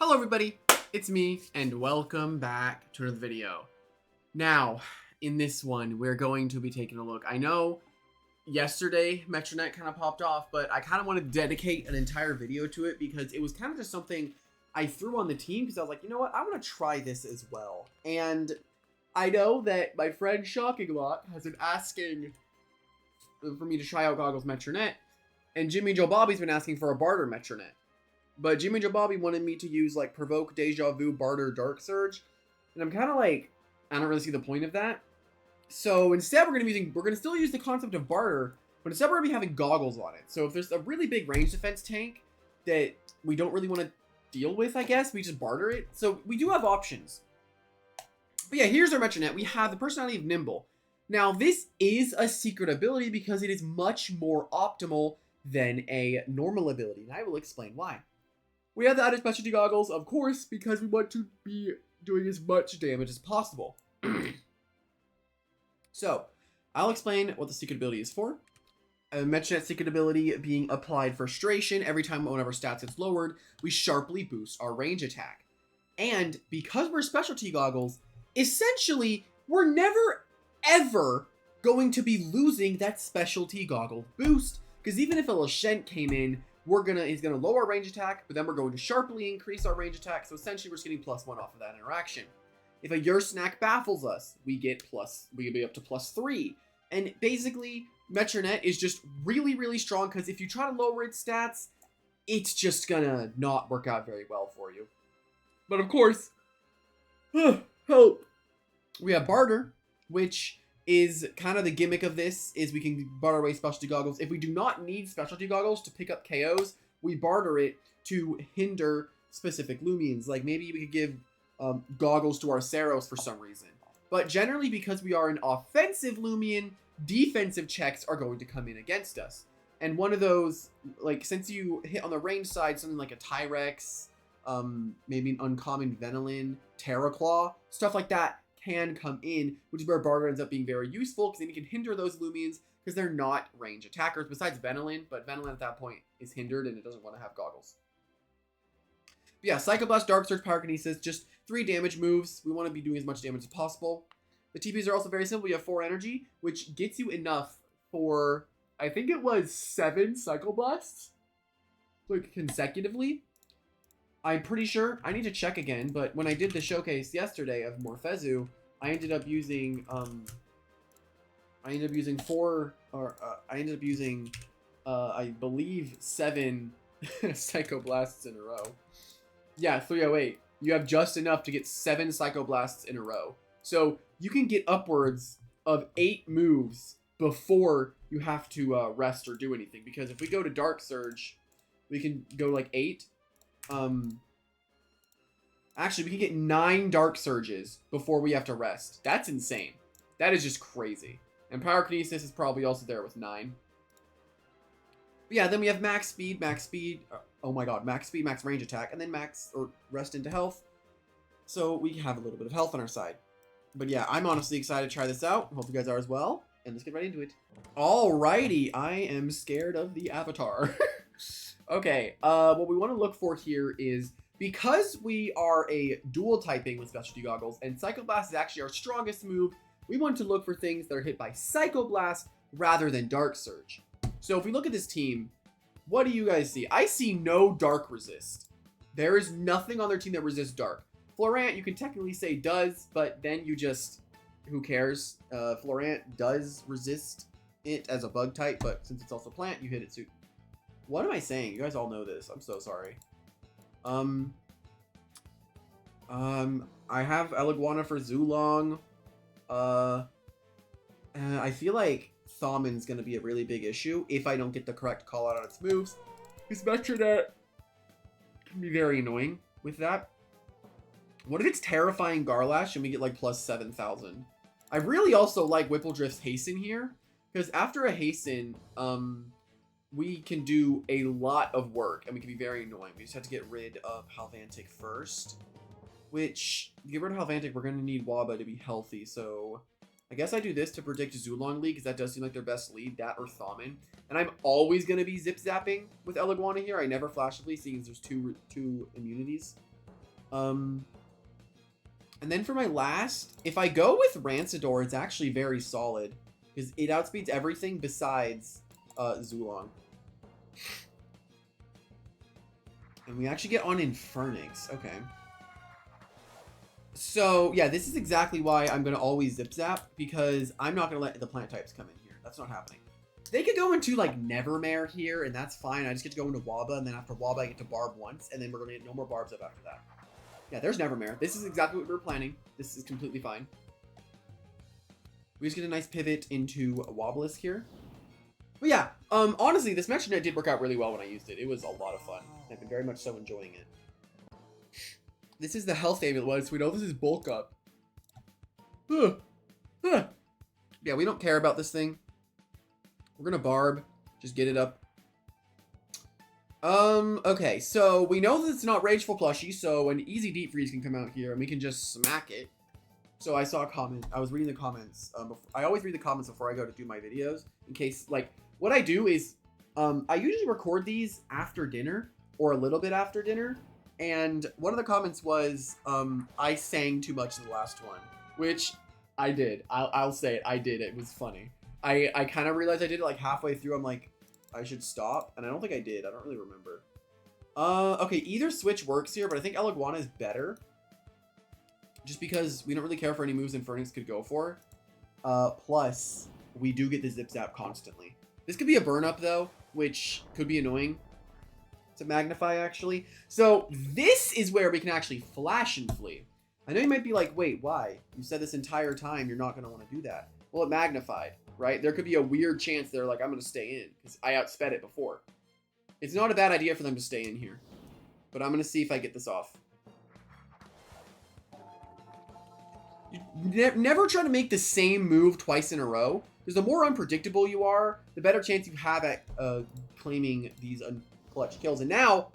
Hello everybody, it's me, and welcome back to another video. Now, in this one, we're going to be taking a look. I know yesterday Metronette kind of popped off, but I kind of want to dedicate an entire video to it because it was kind of just something I threw on the team because I was like, you know what, I want to try this as well. And I know that my friend Shocking Lot has been asking for me to try out Goggles Metronette, and Jimmy Joe Bobby's been asking for a barter Metronette. But Jimmy Joe Bobby wanted me to use like Provoke, Deja Vu, Barter, Dark Surge. And I'm kind of like, I don't really see the point of that. So instead we're going to still use the concept of Barter, but instead we're going to be having Goggles on it. So if there's a really big range defense tank that we don't really want to deal with, I guess, we just barter it. So we do have options. But yeah, here's our Metronette. We have the personality of Nimble. Now this is a secret ability because it is much more optimal than a normal ability. And I will explain why. We have the added specialty goggles, of course, because we want to be doing as much damage as possible. So, I'll explain what the secret ability is for. Metronette secret ability being applied frustration. Every time one of our stats gets lowered, we sharply boost our range attack. And because we're specialty goggles, essentially, we're never, ever going to be losing that specialty goggle boost. Because even if a Lashent came in, he's gonna lower our range attack, but then we're going to sharply increase our range attack. So essentially, we're just getting +1 off of that interaction. If a Your Snack baffles us, we can be up to +3. And basically, Metronette is just really, really strong because if you try to lower its stats, it's just gonna not work out very well for you. But of course, help. We have Barter, which is kind of the gimmick of this, is we can barter away specialty goggles. If we do not need specialty goggles to pick up KOs, we barter it to hinder specific Loomians. Like maybe we could give goggles to our Saros for some reason. But generally, because we are an offensive Loomian, defensive checks are going to come in against us. And one of those, like since you hit on the range side, something like a Tyrex, maybe an uncommon Venilin, Terraclaw, stuff like that, can come in, which is where Barter ends up being very useful because then you can hinder those Loomians because they're not range attackers besides Venilin, but Venilin at that point is hindered and it doesn't want to have goggles. But yeah, Psycho Blast, Dark Surge, Pyrokinesis, just 3 damage moves. We want to be doing as much damage as possible. The TPs are also very simple. You have 4 energy, which gets you enough for, I think it was 7 Psycho Blasts, like consecutively. I'm pretty sure, I need to check again, but when I did the showcase yesterday of Morphezu, I ended up using I believe 7 Psychoblasts in a row. Yeah, 308. You have just enough to get 7 Psychoblasts in a row. So you can get upwards of 8 moves before you have to rest or do anything. Because if we go to Dark Surge, we can go like 8. Actually, we can get 9 Dark Surges before we have to rest. That's insane. That is just crazy. And Pyrokinesis is probably also there with 9. But yeah, then we have max speed, oh my god, max speed, max range attack, and then max, or rest into health. So we have a little bit of health on our side. But yeah, I'm honestly excited to try this out. Hope you guys are as well. And let's get right into it. Alrighty, I am scared of the avatar. Okay, what we want to look for here is, because we are a dual typing with specialty goggles, and Psycho Blast is actually our strongest move, we want to look for things that are hit by Psycho Blast rather than Dark Surge. So if we look at this team, what do you guys see? I see no Dark Resist. There is nothing on their team that resists Dark. Florant, you can technically say does, but then you just, who cares? Florant does resist it as a bug type, but since it's also plant, you hit it too. What am I saying? You guys all know this. I'm so sorry. I have Eliguana for Zulong. I feel like Thaumon's gonna be a really big issue if I don't get the correct call out on its moves. This Metronette can be very annoying with that. What if it's terrifying Garlash and we get like +7,000? I really also like Whippledrift's Hasten here, because after a Hasten, we can do a lot of work and we can be very annoying. We just have to get rid of Halvantic first, which, to get rid of Halvantic, we're going to need Waba to be healthy. So I guess I do this to predict Zulong lead, because that does seem like their best lead, that or Thaumon. And I'm always going to be zip zapping with Eliguana here. I never flash lead, seeing as there's two immunities. And then for my last, if I go with Rancidor, it's actually very solid because it outspeeds everything besides Zulong. And we actually get on Infernix. Okay. So, yeah, this is exactly why I'm going to always Zip Zap, because I'm not going to let the plant types come in here. That's not happening. They could go into, like, Nevermare here, and that's fine. I just get to go into Waba, and then after Waba, I get to Barb once, and then we're going to get no more Barbs up after that. Yeah, there's Nevermare. This is exactly what we were planning. This is completely fine. We just get a nice pivot into a Wobblisk here. But yeah, honestly, this Metronette did work out really well when I used it. It was a lot of fun. I've been very much so enjoying it. This is the health amulet one, so we know this is bulk up. Yeah, we don't care about this thing. We're gonna Barb. Just get it up. Okay, so we know that it's not Rageful Plushie, so an easy Deep Freeze can come out here, and we can just smack it. So I saw a comment. I was reading the comments. I always read the comments before I go to do my videos, in case, like, what I do is, I usually record these after dinner, or a little bit after dinner, and one of the comments was, I sang too much in the last one, which I did. I'll say it. I did. It was funny. I kind of realized I did it like halfway through. I'm like, I should stop, and I don't think I did. I don't really remember. Okay, either switch works here, but I think Eliguana is better. Just because we don't really care for any moves Infernix could go for. Plus, we do get the Zip Zap constantly. This could be a burn up though, which could be annoying to magnify actually. So this is where we can actually flash and flee. I know you might be like, wait, why? You said this entire time you're not going to want to do that. Well, it magnified, right? There could be a weird chance they're like, I'm going to stay in because I outsped it before. It's not a bad idea for them to stay in here, but I'm going to see if I get this off. You never try to make the same move twice in a row, because the more unpredictable you are, the better chance you have at claiming these clutch kills. And now,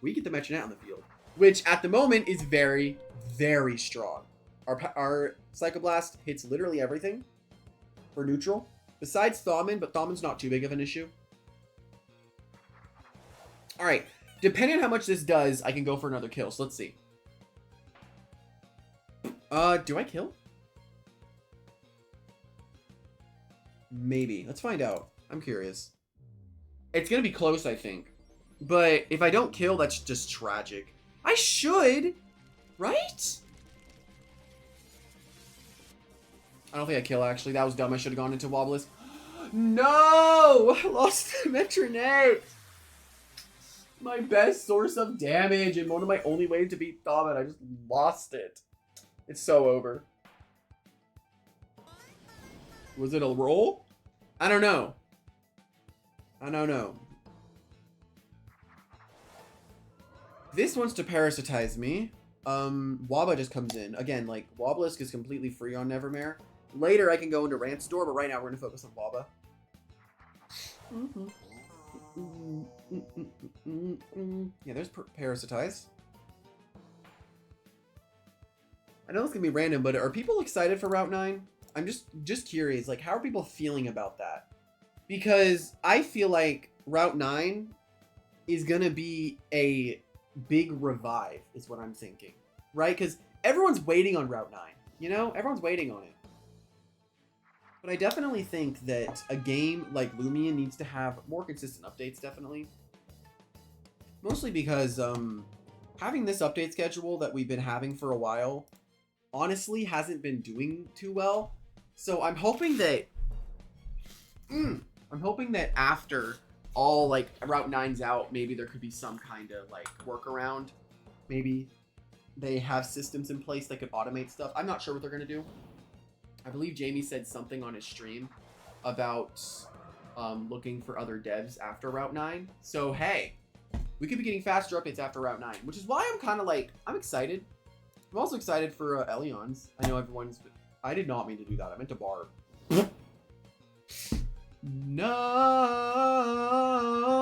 we get the Metronette on the field, which at the moment is very, very strong. Our Psychoblast hits literally everything for neutral, besides Thaumin, but Thaumin's not too big of an issue. Alright, depending on how much this does, I can go for another kill, so let's see. Do I kill? Maybe. Let's find out. I'm curious. It's gonna be close, I think. But if I don't kill, that's just tragic. I should, right? I don't think I kill, actually. That was dumb. I should have gone into Wobblisk. No! I lost the Metronette! My best source of damage and one of my only ways to beat Thaumin. I just lost it. It's so over. Was it a roll? I don't know. I don't know. This wants to parasitize me. Waba just comes in. Again, like, Wobblisk is completely free on Nevermare. Later, I can go into Rancidor, but right now we're going to focus on Waba. Yeah, there's Parasitize. I know it's going to be random, but are people excited for Route 9? I'm just curious, like, how are people feeling about that? Because I feel like Route 9 is going to be a big revive, is what I'm thinking. Right? Because everyone's waiting on Route 9. You know? Everyone's waiting on it. But I definitely think that a game like Loomian needs to have more consistent updates, definitely. Mostly because having this update schedule that we've been having for a while honestly hasn't been doing too well. So I'm hoping that after all, like, Route 9's out, maybe there could be some kind of like workaround. Maybe they have systems in place that could automate stuff. I'm not sure what they're gonna do. I believe Jamie said something on his stream about looking for other devs after Route 9. So hey, we could be getting faster updates after Route 9, which is why I'm kind of like, I'm excited. I'm also excited for Elyons. I know everyone's... I did not mean to do that. I meant to Barb. No,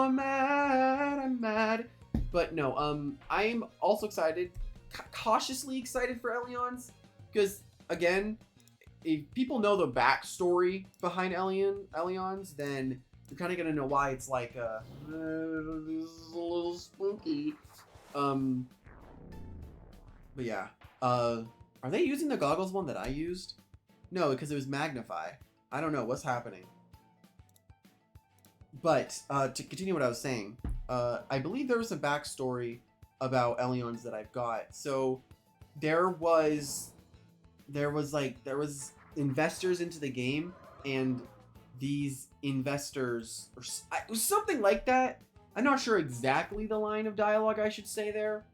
I'm mad. But no, I'm also excited, cautiously excited for Elyons, because again, if people know the backstory behind Elyons, then you're kind of gonna know why it's like this is a little spooky. But yeah, are they using the Goggles one that I used? No, because it was Magnify. I don't know what's happening. But to continue what I was saying, I believe there was a backstory about Elyons that I've got. So there was investors into the game, and these investors, or it was something like that. I'm not sure exactly the line of dialogue I should say there,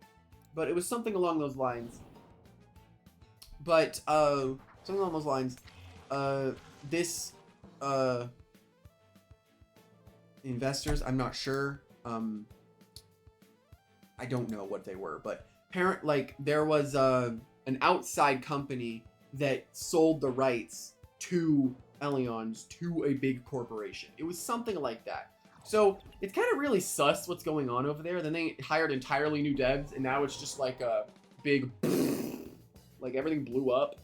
but it was something along those lines. But something along those lines. This investors, I'm not sure. I don't know what they were, but there was an outside company that sold the rights to Elyons to a big corporation. It was something like that. So it's kind of really sus what's going on over there. Then they hired entirely new devs, and now it's just like a big, like everything blew up.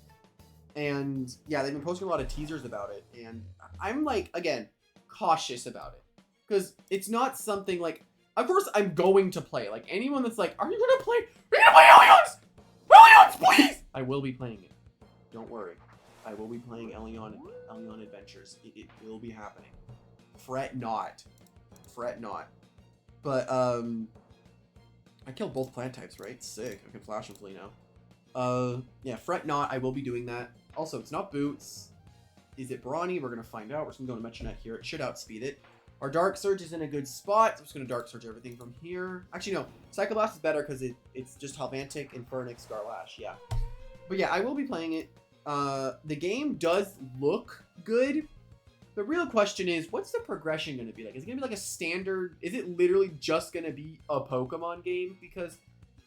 And yeah, they've been posting a lot of teasers about it, and I'm like, again, cautious about it, because it's not something like, of course I'm going to play. Like anyone that's like, are you gonna play? Are you gonna play Elyons? Elyons, please! I will be playing it. Don't worry. I will be playing Elyon Adventures. It will be happening. Fret not. Fret not. But I killed both plant types, right? Sick. I can flash and flee now. Yeah, fret not. I will be doing that. Also, it's not boots. Is it brawny? We're gonna find out. We're just gonna go to Metronette here. It should outspeed it. Our Dark Surge is in a good spot. So I'm just gonna Dark Surge everything from here. Actually, no. Psycho Blast is better because it's just Halvantic, Infernix, Garlash. Yeah. But yeah, I will be playing it. The game does look good. The real question is, what's the progression going to be like? Is it going to be like a standard? Is it literally just going to be a Pokemon game? Because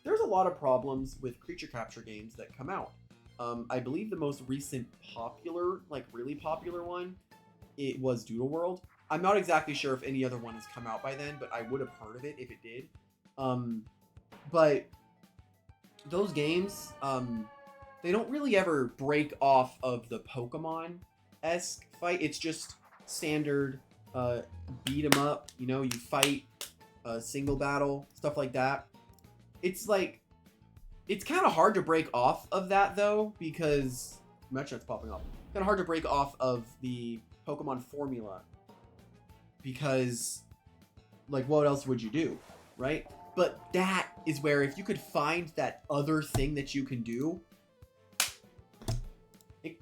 there's a lot of problems with creature capture games that come out. I believe the most recent popular, like really popular one, it was Doodle World. I'm not exactly sure if any other one has come out by then, but I would have heard of it if it did. But those games, they don't really ever break off of the Pokemon-esque fight. It's just standard beat 'em up. You know, you fight, single battle, stuff like that. It's like, it's kind of hard to break off of that though, because Metronette's popping up. Kind of hard to break off of the Pokemon formula, because like what else would you do, right? But that is where if you could find that other thing that you can do,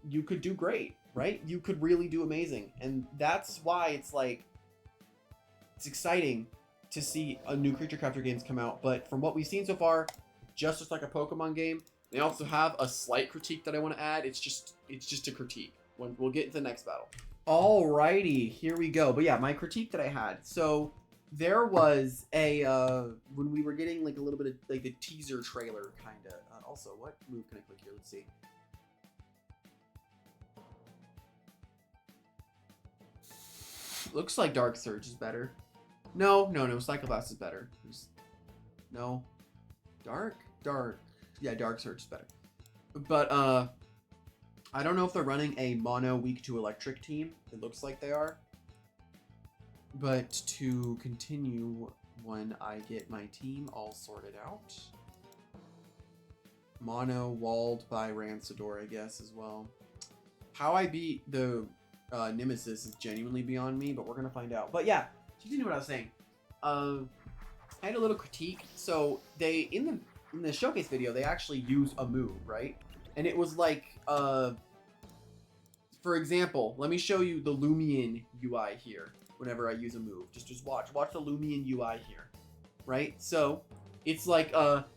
you could do great, right? You could really do amazing. And that's why it's like, it's exciting to see a new creature capture games come out. But from what we've seen so far, just like a Pokemon game. They also have a slight critique that I want to add. It's just a critique. We'll get into the next battle. Alrighty, here we go. But yeah, my critique that I had. So there was a when we were getting like a little bit of like the teaser trailer kind of. Also, what move can I click here? Let's see. Looks like Dark Surge is better. No. Psycho Blast is better. No. Dark. Yeah, Dark Surge is better. But, I don't know if they're running a mono weak to electric team. It looks like they are. But to continue when I get my team all sorted out. Mono walled by Rancidor, I guess, as well. How I beat the Nemesis is genuinely beyond me, but we're gonna find out. But yeah, continue what I was saying. I had a little critique. So they in the showcase video, they actually use a move, right? And it was like, for example, let me show you the Loomian UI here. Whenever I use a move, just watch the Loomian UI here, right? So it's like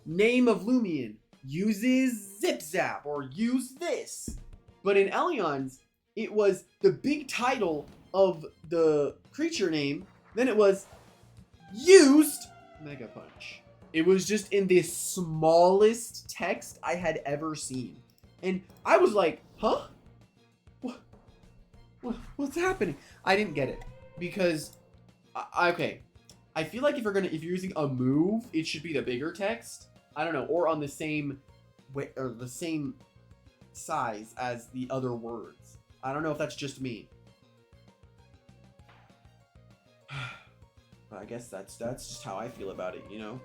name of Loomian uses Zip Zap or use this, but in Elyons, it was the big title of the creature name. Then it was used Mega Punch. It was just in the smallest text I had ever seen. And I was like, huh? What's happening? I didn't get it. Because, okay. I feel like if you're using a move, it should be the bigger text. I don't know. Or on the same way, or the same size as the other words. I don't know if that's just me. But I guess that's just how I feel about it, you know?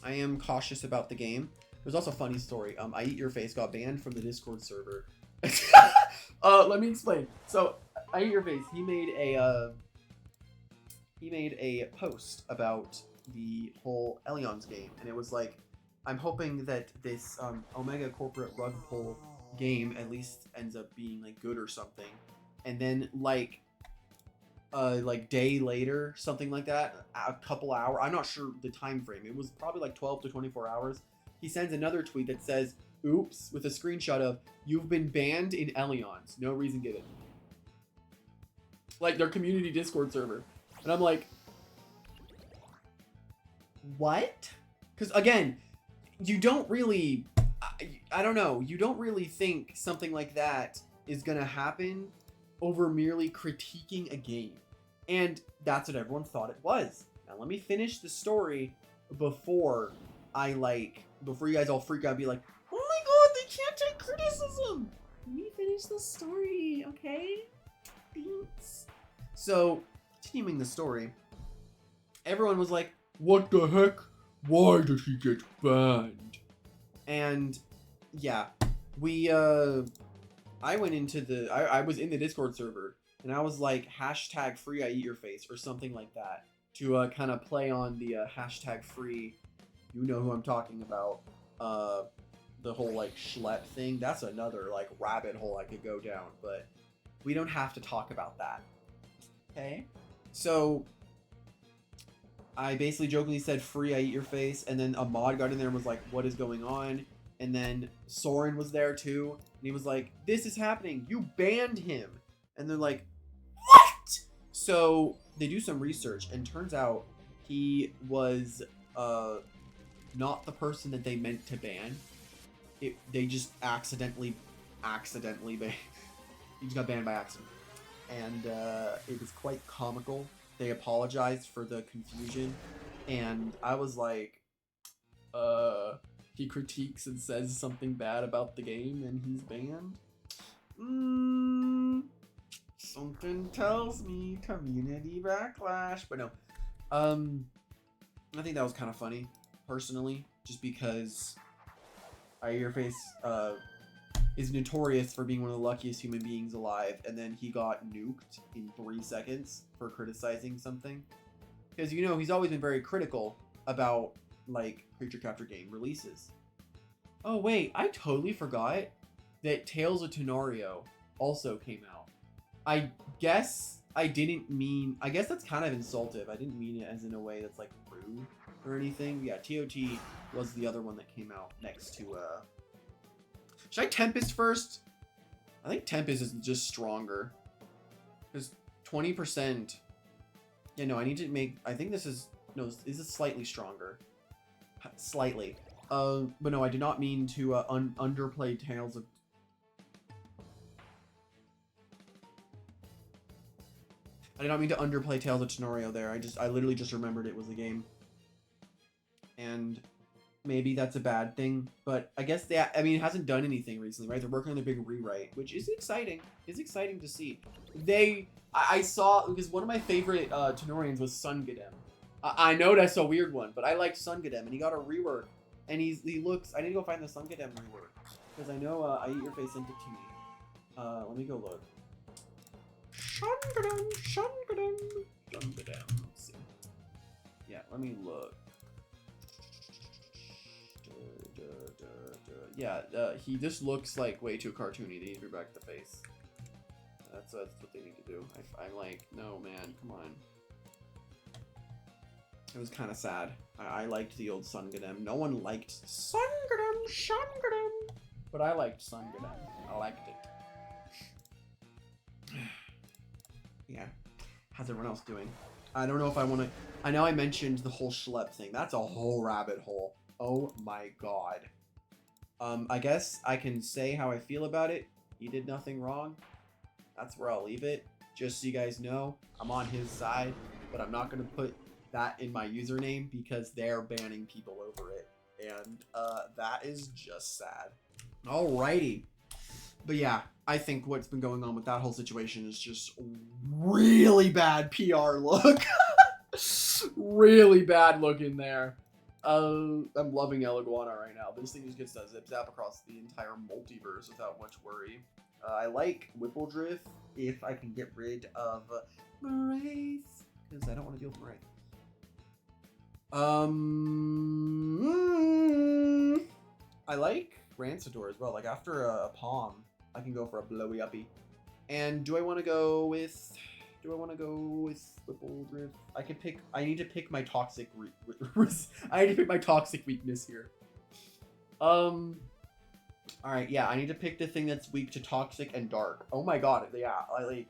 I am cautious about the game. There's also a funny story. I Eat Your Face got banned from the Discord server. Let me explain. So, I Eat Your Face, he made a post about the whole Elion's game, and it was like, I'm hoping that this Omega corporate rug pull game at least ends up being like good or something. And then like day later, something like that, a couple hours, I'm not sure the time frame, it was probably like 12 to 24 hours, he sends another tweet that says, oops, with a screenshot of, you've been banned in Elion's, no reason given. Like their community Discord server. And I'm like, what? Because again, you don't really, I don't know, you don't really think something like that is gonna happen over merely critiquing a game. And that's what everyone thought it was. Now let me finish the story before you guys all freak out and be like, oh my god, they can't take criticism. Let me finish the story, okay? Thanks. So, continuing the story, everyone was like, what the heck? Why did he get banned? And yeah, I went into I was in the Discord server, and I was like, hashtag free I Eat Your Face or something like that, to kind of play on the hashtag free, you know who I'm talking about, the whole like schlep thing. That's another like rabbit hole I could go down, but we don't have to talk about that. Okay? So I basically jokingly said free I Eat Your Face, and then a mod got in there and was like, what is going on? And then Soren was there too, and he was like, this is happening, you banned him. And they're like, what? So they do some research, and turns out he was not the person that they meant to ban. They just accidentally banned. He just got banned by accident. And it was quite comical. They apologized for the confusion, and I was like, he critiques and says something bad about the game and he's banned? Something tells me community backlash. But no, I think that was kind of funny, personally, just because I Eat Your Face is notorious for being one of the luckiest human beings alive, and then he got nuked in 3 seconds for criticizing something. Because, you know, he's always been very critical about, like, Creature Capture game releases. Oh, wait, I totally forgot that Tales of Tenario also came out. I guess I didn't mean... I guess that's kind of insultive. I didn't mean it as in a way that's, like, rude or anything. Yeah, TOT was the other one that came out next to, Should I Tempest first? I think Tempest is just stronger. Because 20%... Yeah, no, I need to make... I think this is... No, this is slightly stronger. Slightly. But no, I did not mean to underplay Tales of... I did not mean to underplay Tales of Tenario there. I literally just remembered it was a game. And maybe that's a bad thing. But I guess I mean, it hasn't done anything recently, right? They're working on their big rewrite, which is exciting. It's exciting to see. I saw, because one of my favorite Tenorians was Sungadem. I know that's a weird one, but I liked Sungadem, and he got a rework. And he looks... I need to go find the Sungadem rework, because I know I Eat Your Face sent it to me. Let me go look. Sungadem. Let's see. Yeah, let me look. Yeah, he just looks like way too cartoony. They need to back the face. That's what they need to do. I'm like, no man, come on. It was kind of sad. I liked the old Sungadem. No one liked Sungadem. But I liked Sungadem. I liked it. Yeah. How's everyone else doing? I don't know if I want to... I know I mentioned the whole schlep thing. That's a whole rabbit hole. Oh my god. I guess I can say how I feel about it. He did nothing wrong. That's where I'll leave it. Just so you guys know, I'm on his side, but I'm not going to put that in my username because they're banning people over it. And that is just sad. Alrighty. But yeah, I think what's been going on with that whole situation is just really bad PR look. Really bad look in there. I'm loving Eleguana right now. This thing just gets to zip zap across the entire multiverse without much worry. I like Whippledrift if I can get rid of Moraith, because I don't want to deal with Moraith. I like Rancidor as well. Like after a Palm, I can go for a blowy uppy. And do I want to go with Whippledrift? I need to pick my toxic I need to pick my toxic weakness here. All right, yeah, I need to pick the thing that's weak to toxic and dark. Oh my god, yeah, I like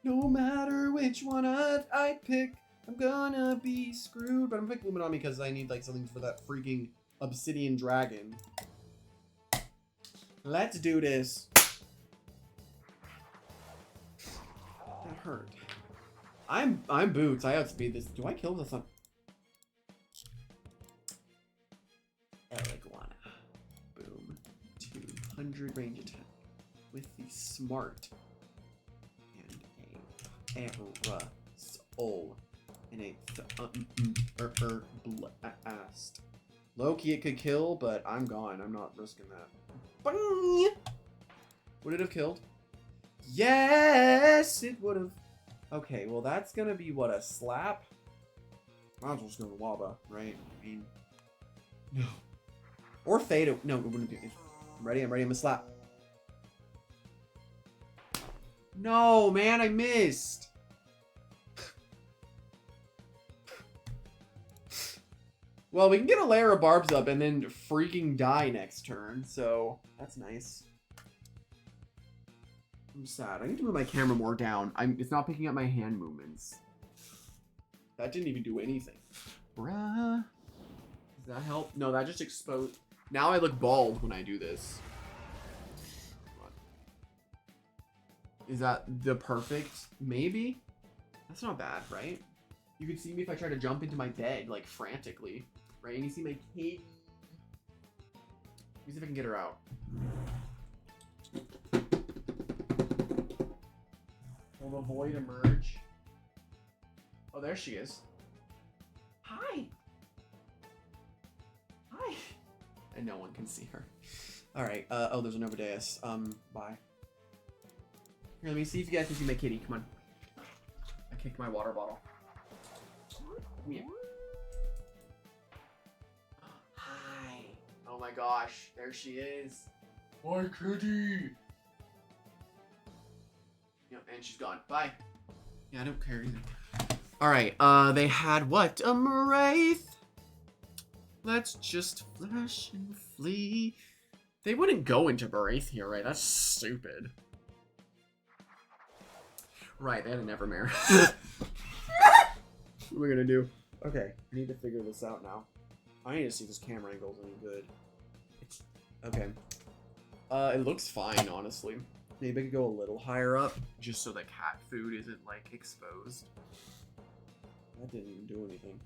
no matter which one I pick, I'm gonna be screwed. But I'm picking Loomian because I need like something for that freaking obsidian dragon. Let's do this. That hurt. I'm Boots. I outspeed this. Do I kill this one? Eleguana. Boom. 200 range attack with the smart and a soul and a blast. Low-key it could kill, but I'm gone. I'm not risking that. Bang! Would it have killed? Yes, it would have. Okay, well that's gonna be what, a slap? Might as well just go to Waba, right? I mean, no. Or Fade. No, it wouldn't be. I'm ready. I'm gonna slap. No, man, I missed. Well, we can get a layer of barbs up and then freaking die next turn, so that's nice. I'm sad. I need to move my camera more down. It's not picking up my hand movements. That didn't even do anything. Bruh. Does that help? No, that just exposed. Now I look bald when I do this. Is that the perfect? Maybe? That's not bad, right? You can see me if I try to jump into my bed, like, frantically. Right? And you see my kitty. Let me see if I can get her out. Will the void emerge? Oh, there she is. Hi! Hi! And no one can see her. Alright, oh, there's an Overdeus. Bye. Here, let me see if you guys can see my kitty. Come on. I kicked my water bottle. Come here. Hi. Oh my gosh, there she is. My kitty! Yep, and she's gone. Bye. Yeah, I don't care either. Alright, they had what? A Moraith? Let's just flash and flee. They wouldn't go into Moraith here, right? That's stupid. Right, they had a Nevermare. What am I gonna do? Okay, I need to figure this out now. I need to see if this camera angle is any good. Okay. It looks fine, honestly. Maybe I could go a little higher up, just so the cat food isn't, like, exposed. That didn't even do anything.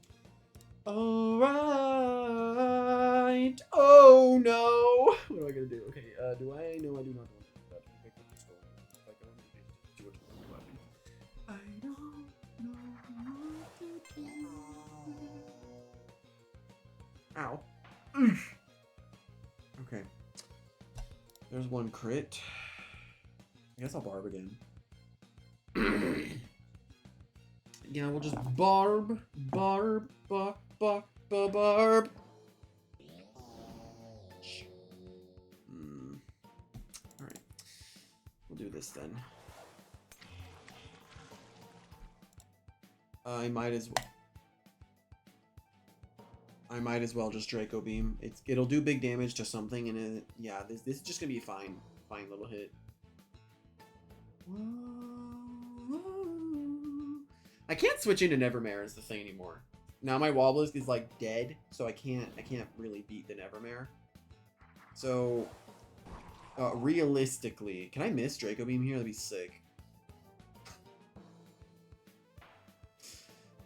Alright! Oh, no! What am I gonna do? Okay, do I? No, I do not want to do that. I don't know what to do. Ow. Okay. There's one crit. I guess I'll barb again. Yeah, we'll just barb. Alright. We'll do this then. I might as well just Draco Beam. It'll do big damage to something, and yeah, this is just gonna be a fine little hit. I can't switch into Nevermare is the thing anymore. Now my Wobblisk is like dead, so I can't really beat the Nevermare. So realistically, can I miss Draco Beam here? That'd be sick.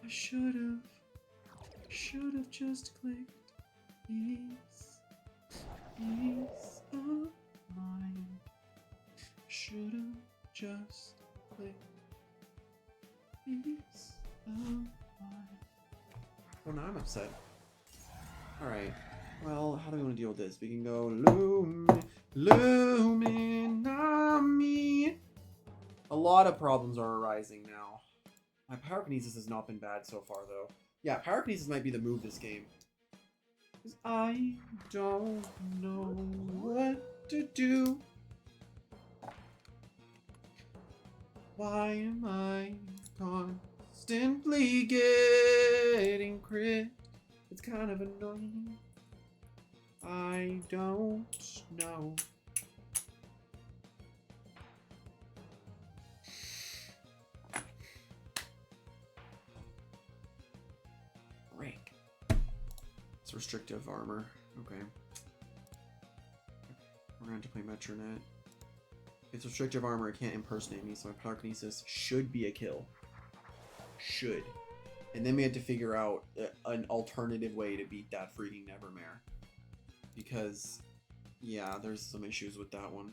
I should've just clicked. Peace of mind. Should've just clicked. Peace of mind. Oh, now I'm upset. Alright. Well, how do we want to deal with this? We can go Loominami. A lot of problems are arising now. My pyrokinesis has not been bad so far, though. Yeah, pyrokinesis might be the move this game. Because I don't know what to do. Why am I constantly getting crit? It's kind of annoying. I don't know. Break. It's restrictive armor. Okay. We're going to play Metronette. It's restrictive armor. It can't impersonate me, so my pyrokinesis should be a kill. Should. And then we had to figure out an alternative way to beat that freaking Nevermare. Because, yeah, there's some issues with that one.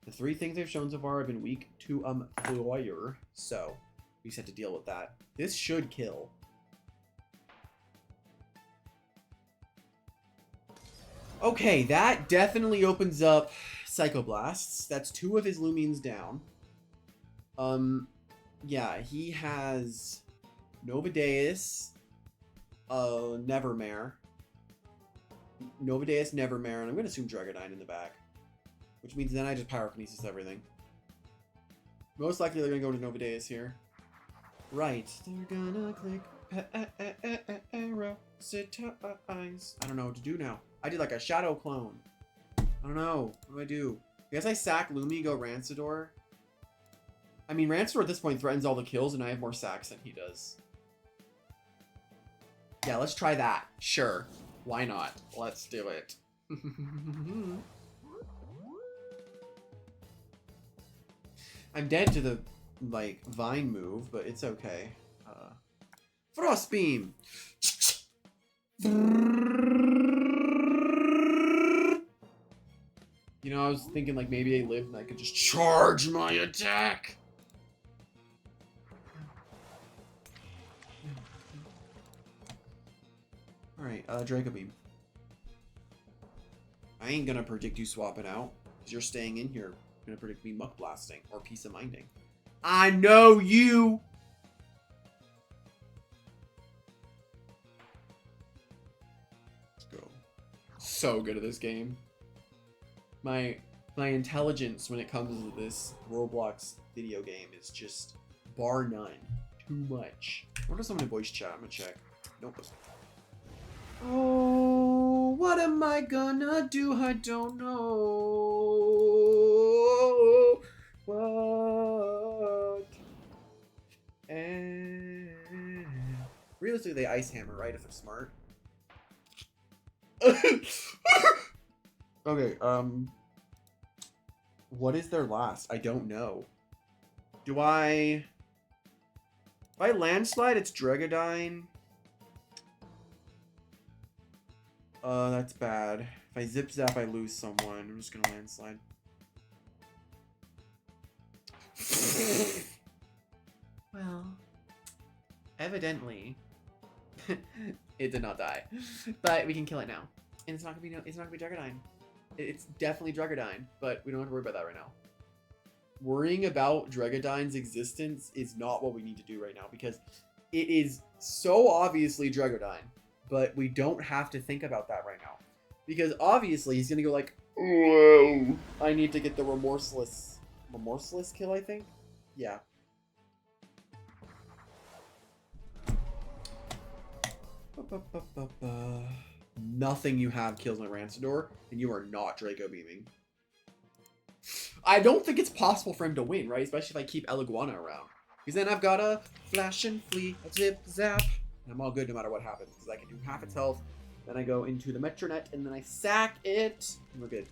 The 3 things they've shown so far have been weak to Flyer, so we just have to deal with that. This should kill. Okay, that definitely opens up Psychoblasts. That's 2 of his Loomians down. Yeah, he has Novadeus, Nevermare. Novadeus, Nevermare, and I'm going to assume Dragodine in the back. Which means then I just pyrokinesis everything. Most likely they're going to go to Novadeus here. Right. They're gonna click parasitize. I don't know what to do now. I did like a shadow clone. I don't know. What do I do? I guess I sack Lumi, go Rancidor. I mean, Rancidor at this point threatens all the kills, and I have more sacks than he does. Yeah, let's try that. Sure. Why not? Let's do it. I'm dead to the, like, Vine move, but it's okay. Frost Beam! You know, I was thinking, like, maybe I lived and I could just charge my attack! Alright, Draco Beam. I ain't gonna predict you swapping out, because you're staying in here. You're gonna predict me Muck Blasting, or Piece of Minding. I know you! Let's go. So good at this game. My intelligence when it comes to this Roblox video game is just bar none. Too much. What are some in voice chat? I'm gonna check. Nope. Oh, what am I gonna do? I don't know. What? And realistically, they Ice Hammer, right? If they're smart. Okay, what is their last? I don't know. If I Landslide, it's Dragodine. That's bad. If I Zip Zap, I lose someone. I'm just gonna Landslide. Well, evidently, it did not die, but we can kill it now, and it's not gonna be Dragodine. It's definitely Dragodine, but we don't have to worry about that right now. Worrying about Dragodine's existence is not what we need to do right now, because it is so obviously Dragodine, but we don't have to think about that right now, because obviously he's gonna go like, whoa, I need to get the remorseless kill, I think. Yeah. Nothing you have kills my Rancidor, and you are not Draco Beaming. I don't think it's possible for him to win, right? Especially if I keep Eliguana around. Because then I've got a Flash and Flee, a Zip Zap, and I'm all good no matter what happens, because I can do half its health, then I go into the Metronette, and then I sack it, and we're good.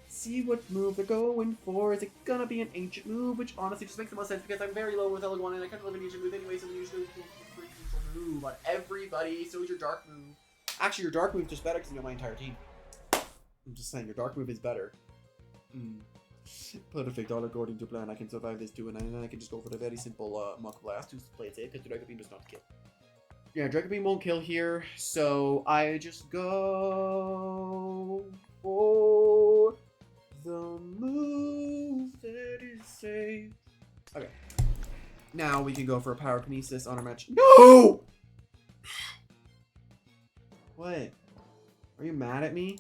See what move they're going for. Is it gonna be an ancient move? Which honestly just makes the most sense, because I'm very low with Eliguana, and I can't live an ancient move anyway, so we usually do a move on everybody. So is your dark move. Actually, your dark move is just better because you know my entire team. I'm just saying, your dark move is better. Perfect, all according to plan. I can survive this too, and then I can just go for the very simple Muck Blast to play it safe, because Draco Beam does not kill. Yeah, Draco Beam won't kill here, so I just go for the move that is safe. Okay. Now we can go for a Pyrokinesis on our match. No! What? Are you mad at me?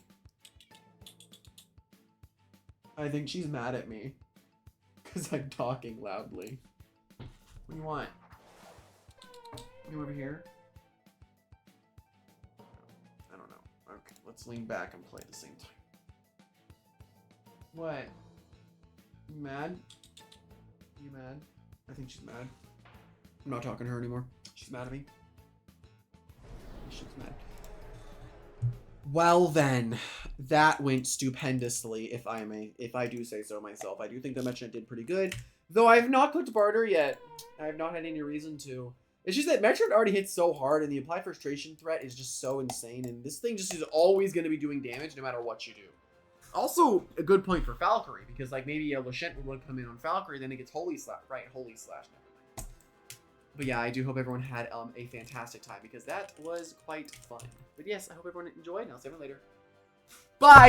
I think she's mad at me. Because I'm talking loudly. What do you want? You over here? I don't know. Okay, let's lean back and play at the same time. What? You mad? You mad? I think she's mad. I'm not talking to her anymore. She's mad at me. She's mad. Well then, that went stupendously, if I do say so myself. I do think the Metronette did pretty good, though I have not clicked barter yet. I have not had any reason to. It's just that Metronette already hits so hard, and the applied frustration threat is just so insane, and this thing just is always going to be doing damage no matter what you do. Also, a good point for Valkyrie, because like maybe a Lashent would want to come in on Valkyrie, then it gets Holy Slash, right? Holy Slash, never mind. But yeah, I do hope everyone had a fantastic time, because that was quite fun. But yes, I hope everyone enjoyed, and I'll see everyone later. Bye!